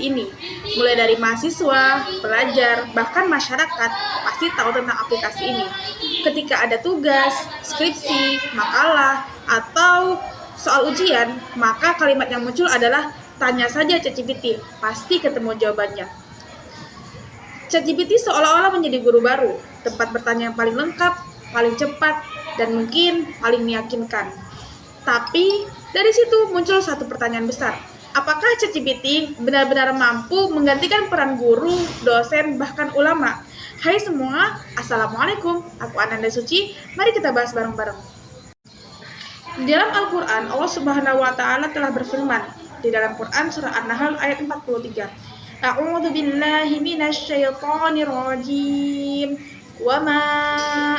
aplikasi ini. Mulai dari mahasiswa, pelajar, bahkan masyarakat pasti tahu tentang aplikasi ini. Ketika ada tugas, skripsi, makalah, atau soal ujian, maka kalimat yang muncul adalah tanya saja ChatGPT, pasti ketemu jawabannya. ChatGPT seolah-olah menjadi guru baru, tempat bertanya yang paling lengkap, paling cepat, dan mungkin paling meyakinkan. Tapi dari situ muncul satu pertanyaan besar. Apakah ChatGPT benar-benar mampu menggantikan peran guru, dosen, bahkan ulama? Hai semua, Assalamualaikum. Aku Ananda Suci. Mari kita bahas bareng-bareng. Di dalam Al-Quran, Allah Subhanahu wa Ta'ala telah berfirman di dalam Quran surah An-Nahl ayat 43. A'udzu billahi minasy syaithanir rajim. Wa ma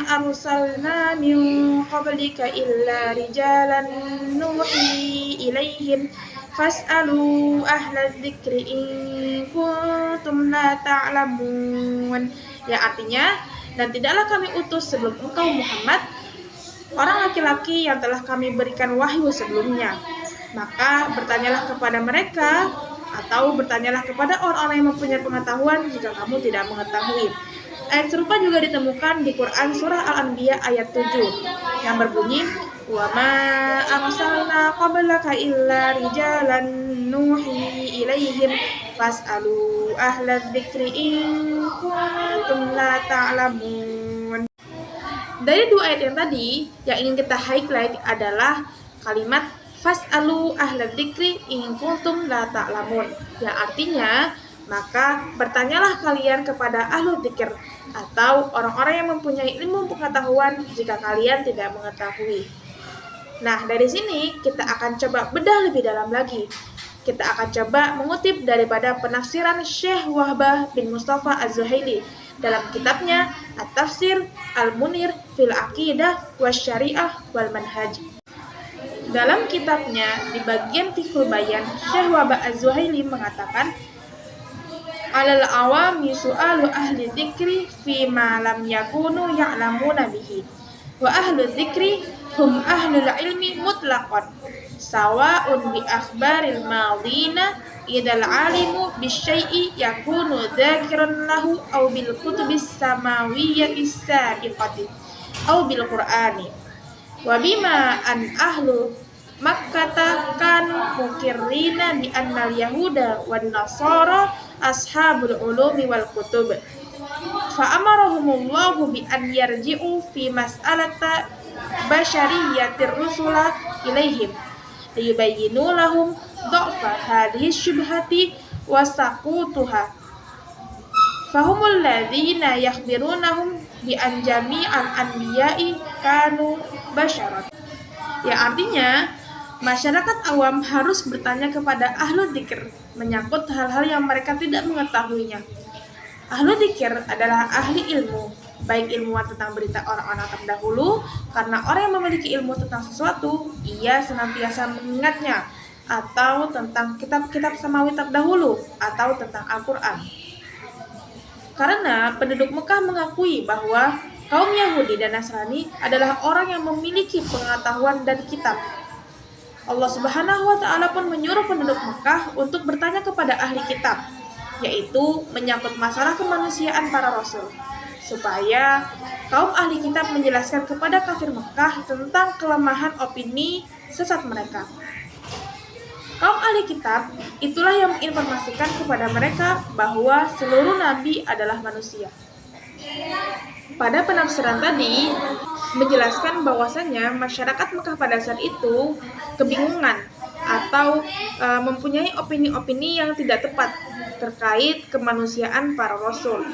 arsalna min qablika illa rijalan nuhi ilaihim fas'alu ahla dzikri in kuntum la ta'lamun. Ya, artinya, dan tidaklah kami utus sebelum engkau Muhammad orang laki-laki yang telah kami berikan wahyu sebelumnya. Maka bertanyalah kepada mereka atau bertanyalah kepada orang-orang yang mempunyai pengetahuan jika kamu tidak mengetahui. Ayat serupa juga ditemukan di Quran surah Al-Anbiya ayat 7 yang berbunyi wa ma arsalna qablaka illa rijalan nuhi ilaihim fas'alu ahla dzikri in kuntum la ta'lamun. Dari dua ayat yang tadi, yang ingin kita highlight adalah kalimat fas'alu ahla dzikri in kuntum la ta'lamun. Yang artinya, maka bertanyalah kalian kepada ahlu dzikir atau orang-orang yang mempunyai ilmu pengetahuan jika kalian tidak mengetahui. Nah, dari sini kita akan coba bedah lebih dalam lagi. Kita akan coba mengutip daripada penafsiran Syekh Wahbah bin Mustafa Az-Zuhaili dalam kitabnya At-Tafsir Al-Munir fil Aqidah Wasyariah wal Manhaj. Dalam kitabnya di bagian Fiqhul Bayan, Syekh Wahbah Az-Zuhaili mengatakan alal awami su'alu ahli dzikri fi ma lam yakunu ya'lamuna bihi wa ahlu dzikri hum ahlul ilmi mutlaqan sawa'un bi akhbaril madina idal alimu bisyai'i yakunu dzakiran lahu aw bil kutubis samawiyyati sabiqati aw bil qur'ani wa bima an ahlu Makkata kanu mukirrina bi annal yahuda wan nasara ashabul ulumi wal kutub fa amarahumullahu bi an yarji'u fi mas'alata basyariyatir rusula ilaihim liyubayyinu lahum dha'fa hadhihi syubhati wa saqutuha fahumul ladzina yakhbirunahum bi an jami'al anbiya'i kanu basyarat. Ya, artinya masyarakat awam harus bertanya kepada ahlu dzikir menyangkut hal-hal yang mereka tidak mengetahuinya. Ahlu dzikir adalah ahli ilmu, baik ilmuwan tentang berita orang-orang terdahulu, karena orang yang memiliki ilmu tentang sesuatu, ia senantiasa mengingatnya, atau tentang kitab-kitab samawi terdahulu, atau tentang Al-Quran. Karena penduduk Mekah mengakui bahwa kaum Yahudi dan Nasrani adalah orang yang memiliki pengetahuan dan kitab. Allah Subhanahu wa Ta'ala pun menyuruh penduduk Mekah untuk bertanya kepada ahli kitab, yaitu menyangkut masalah kemanusiaan para rasul, supaya kaum ahli kitab menjelaskan kepada kafir Mekah tentang kelemahan opini sesat mereka. Kaum ahli kitab itulah yang menginformasikan kepada mereka bahwa seluruh nabi adalah manusia. Pada penafsiran tadi menjelaskan bahwasanya masyarakat Mekah pada saat itu kebingungan atau mempunyai opini-opini yang tidak tepat terkait kemanusiaan para rasul.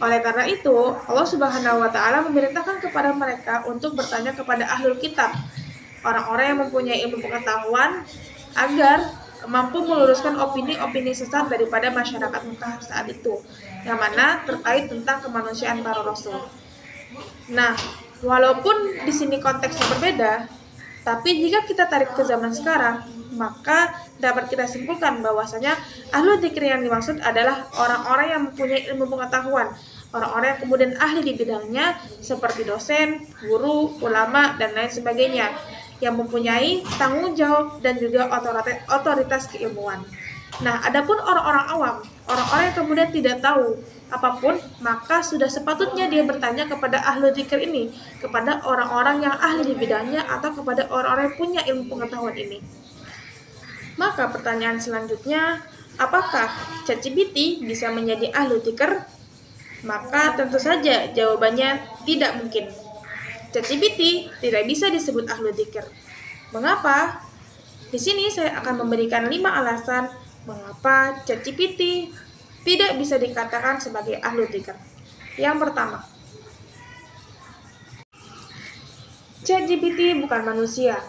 Oleh karena itu, Allah Subhanahu wa Ta'ala memerintahkan kepada mereka untuk bertanya kepada ahlul kitab, orang-orang yang mempunyai ilmu pengetahuan, agar mampu meluruskan opini-opini sesat daripada masyarakat Mekah saat itu, yang mana terkait tentang kemanusiaan para rasul. Nah, walaupun di sini konteksnya berbeda, tapi jika kita tarik ke zaman sekarang, maka dapat kita simpulkan bahwasanya ahlu dzikir yang dimaksud adalah orang-orang yang mempunyai ilmu pengetahuan, orang-orang yang kemudian ahli di bidangnya seperti dosen, guru, ulama, dan lain sebagainya, yang mempunyai tanggung jawab dan juga otoritas keilmuan. Nah, adapun orang-orang awam, orang-orang yang kemudian tidak tahu apapun, maka sudah sepatutnya dia bertanya kepada ahli dzikir ini, kepada orang-orang yang ahli di bidangnya atau kepada orang-orang yang punya ilmu pengetahuan ini. Maka pertanyaan selanjutnya, apakah ChatGPT bisa menjadi ahli dzikir? Maka tentu saja jawabannya tidak mungkin. ChatGPT tidak bisa disebut ahli dzikir. Mengapa? Di sini saya akan memberikan 5 alasan mengapa ChatGPT tidak bisa dikatakan sebagai ahli dzikir. Yang pertama, ChatGPT bukan manusia.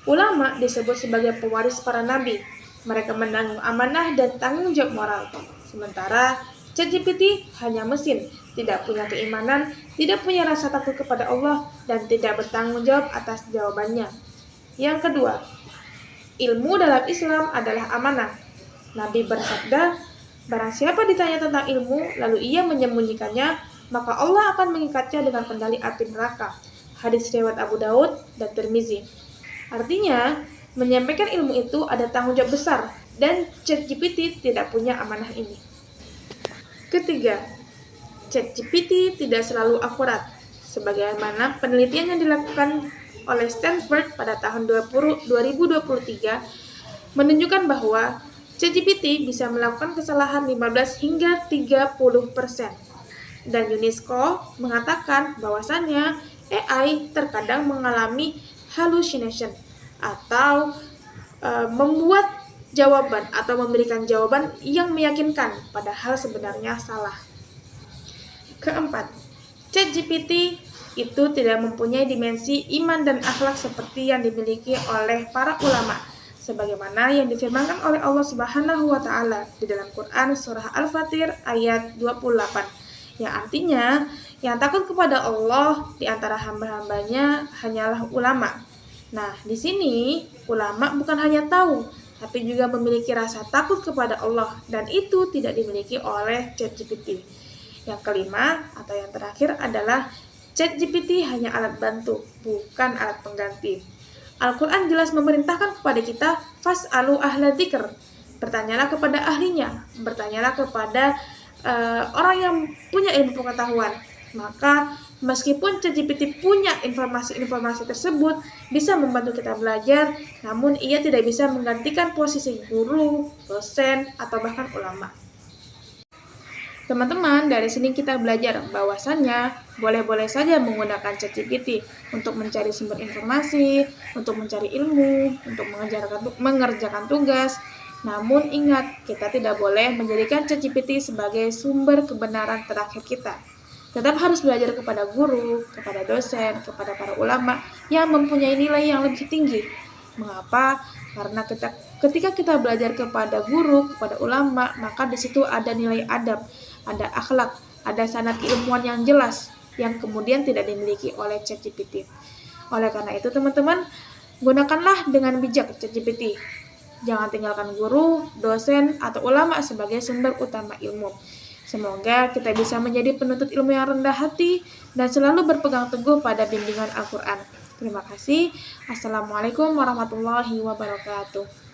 Ulama disebut sebagai pewaris para nabi. Mereka menanggung amanah dan tanggung jawab moral. Sementara ChatGPT hanya mesin, tidak punya keimanan, tidak punya rasa takut kepada Allah, dan tidak bertanggung jawab atas jawabannya. Yang kedua, ilmu dalam Islam adalah amanah. Nabi bersabda, barang siapa ditanya tentang ilmu, lalu ia menyembunyikannya, maka Allah akan mengikatnya dengan kendali api neraka. Hadis riwayat Abu Daud dan Tirmizi. Artinya, menyampaikan ilmu itu ada tanggung jawab besar, dan ChatGPT tidak punya amanah ini. Ketiga, ChatGPT tidak selalu akurat. Sebagaimana penelitian yang dilakukan oleh Stanford pada tahun 2023 menunjukkan bahwa ChatGPT bisa melakukan kesalahan 15 hingga 30%. Dan UNESCO mengatakan bahwasannya AI terkadang mengalami hallucination atau membuat jawaban atau memberikan jawaban yang meyakinkan padahal sebenarnya salah. Keempat, ChatGPT itu tidak mempunyai dimensi iman dan akhlak seperti yang dimiliki oleh para ulama, sebagaimana yang difirmankan oleh Allah Subhanahu wa taala di dalam Quran surah Al-Fatir ayat 28, yang artinya yang takut kepada Allah di antara hamba-hambanya hanyalah ulama. Nah, di sini ulama bukan hanya tahu, tapi juga memiliki rasa takut kepada Allah, dan itu tidak dimiliki oleh ChatGPT. Yang kelima atau yang terakhir adalah ChatGPT hanya alat bantu, bukan alat pengganti. Al-Quran jelas memerintahkan kepada kita, fas'alu ahla dzikr, bertanyalah kepada ahlinya, bertanyalah kepada orang yang punya ilmu pengetahuan. Maka meskipun ChatGPT punya informasi-informasi tersebut, bisa membantu kita belajar, namun ia tidak bisa menggantikan posisi guru, dosen, atau bahkan ulama. Teman-teman, dari sini kita belajar bahwasannya boleh-boleh saja menggunakan ChatGPT untuk mencari sumber informasi, untuk mencari ilmu, untuk mengerjakan tugas. Namun ingat, kita tidak boleh menjadikan ChatGPT sebagai sumber kebenaran terakhir kita. Tetap harus belajar kepada guru, kepada dosen, kepada para ulama yang mempunyai nilai yang lebih tinggi. Mengapa? Karena ketika kita belajar kepada guru, kepada ulama, maka di situ ada nilai adab, ada akhlak, ada sanad keilmuan yang jelas yang kemudian tidak dimiliki oleh ChatGPT. Oleh karena itu, teman-teman, gunakanlah dengan bijak ChatGPT. Jangan tinggalkan guru, dosen, atau ulama sebagai sumber utama ilmu. Semoga kita bisa menjadi penuntut ilmu yang rendah hati dan selalu berpegang teguh pada bimbingan Al-Quran. Terima kasih. Assalamualaikum warahmatullahi wabarakatuh.